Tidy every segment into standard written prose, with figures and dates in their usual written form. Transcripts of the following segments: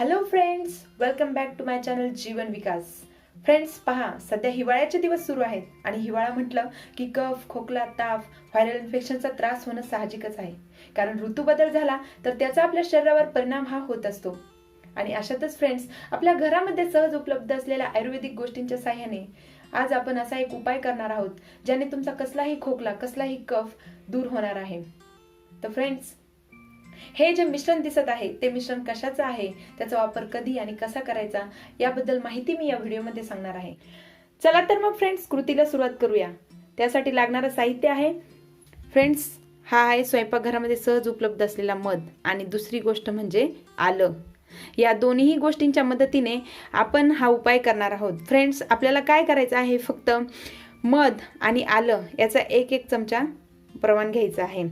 Hello friends, welcome back to my channel Jeevan Vikas. Friends पहा, सध्या हिवाळ्याचे दिवस सुरू आहेत आणि हिवाळा म्हटलं की कफ, खोकला, ताप, व्हायरल इन्फेक्शनचा त्रास होणं साहजिकच आहे. कारण ऋतू बदल झाला तर त्याचा आपल्या शरीरावर परिणाम हा होत असतो. आणि अशातच फ्रेंड्स, आपल्या घरामध्ये सहज उपलब्ध असलेल्या आयुर्वेदिक गोष्टींच्या साह्याने आज आपण असा एक उपाय करणार आहोत ज्याने तुमचा कसलाही खोकला, कसलाही कफ दूर होणार आहे. तर फ्रेंड्स, हे जे मिश्रण दिसत आहे ते मिश्रण कशाचं आहे, त्याचा वापर कधी आणि कसा करायचा याबद्दल माहिती मी या व्हिडिओमध्ये सांगणार आहे. चला तर मग फ्रेंड्स, कृतीला सुरुवात करूया. त्यासाठी लागणारं साहित्य आहे फ्रेंड्स, हा आहे स्वयंपाकघरामध्ये सहज उपलब्ध असलेला मध आणि दुसरी गोष्ट म्हणजे आलं. या दोन्ही गोष्टींच्या मदतीने आपण हा उपाय करणार आहोत. फ्रेंड्स, आपल्याला काय करायचं आहे, फक्त मध आणि आलं याचा एक एक चमचा प्रमाण घ्यायचं आहे.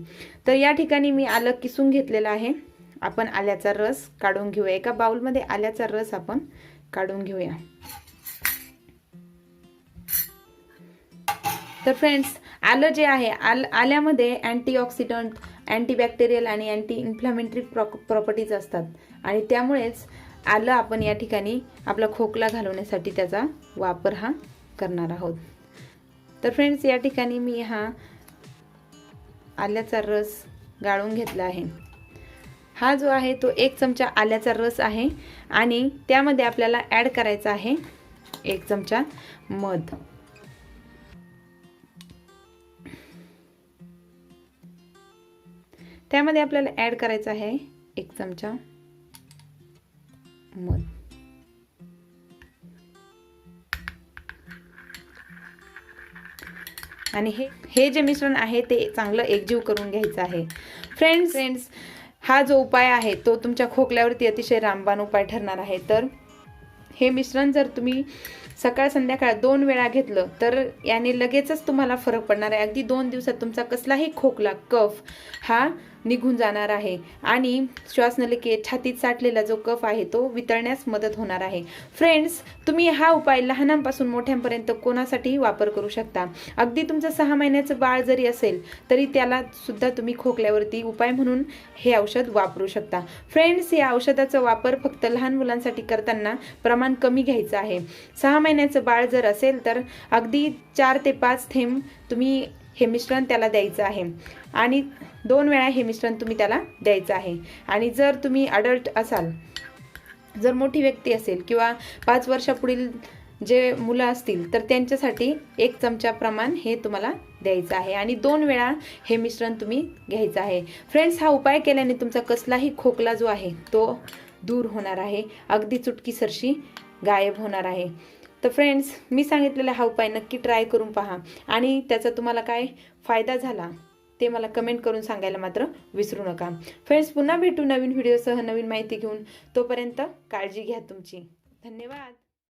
तर या ठिकाणी मी आलं किसून घेतलेलं आहे. आपण आल्याचा रस काढून घेऊया. एका बाउलमध्ये आल्याचा रस आपण काढून घेऊया. तर फ्रेंड्स, आलं जे आहे, आल्यामध्ये अँटीऑक्सिडंट, अँटीबॅक्टेरियल आणि अँटी इन्फ्लामेटरी प्रॉपर्टीज असतात आणि त्यामुळेच आलं आपण या ठिकाणी आपला खोकला घालवण्यासाठी त्याचा वापर हा करणार आहोत. तर फ्रेंड्स, या ठिकाणी मी हा आल्याचा रस गाळून घेतला आहे. हा जो आहे तो 1 चमचा आल्याचा रस आहे आणि त्यामध्ये आपल्याला ॲड करायचा आहे 1 चमचा मध. त्यामध्ये आपल्याला ॲड करायचा आहे 1 चमचा मध. आणि हे जे मिश्रण आहे ते चांगलं एकजीव करून घ्यायचं आहे. फ्रेंड्स, हा जो उपाय आहे तो तुमच्या खोकल्यावरती अतिशय रामबाण उपाय ठरणार आहे. तर हे मिश्रण जर तुम्ही सकाळ संध्याकाळ 2 वेळा घेतलं तर याने लगेचच तुम्हाला फरक पडणार आहे. अगदी 2 दिवसात तुमचा कसलाही खोकला, कफ हा निघून जाणार आहे आणि श्वासनलिकेत, छातीत साठलेला जो कफ आहे तो वितळण्यास मदत होणार आहे. फ्रेंड्स, तुम्ही हा उपाय लहानांपासून मोठ्यांपर्यंत कोणासाठीही वापर करू शकता. अगदी तुमचं 6 महिन्याचं बाळ जरी असेल तरी त्याला सुद्धा तुम्ही खोकल्यावरती उपाय म्हणून हे औषध वापरू शकता. फ्रेंड्स, या औषधाचा वापर फक्त लहान मुलांसाठी करताना प्रमाण कमी घ्यायचं आहे. 6 महिन्याचं बाळ जर असेल तर अगदी 4 ते 5 थेंब तुम्ही हे मिश्रण त्याला द्यायचं आहे आणि 2 वेळा हे मिश्रण तुम्ही त्याला द्यायचं आहे. आणि जर तुम्ही अडल्ट असाल, जर मोठी व्यक्ती असेल किंवा 5 वर्षापुढील जे मुलं असतील तर त्यांच्यासाठी 1 चमचा प्रमाण हे तुम्हाला द्यायचं आहे आणि 2 वेळा हे मिश्रण तुम्ही घ्यायचं आहे. फ्रेंड्स, हा उपाय केल्याने तुमचा कसलाही खोकला जो आहे तो दूर होणार आहे, अगदी चुटकीसरशी गायब होणार आहे. तर फ्रेंड्स, मी सांगितलेला हा उपाय नक्की ट्राय करून पहा आणि त्याचा तुम्हाला काय फायदा झाला ते मला कमेंट करून सांगायला मात्र विसरू नका. फ्रेंड्स, पुन्हा भेटू नवीन व्हिडिओसह, नवीन माहिती घेऊन. तोपर्यंत काळजी घ्या तुमची. धन्यवाद.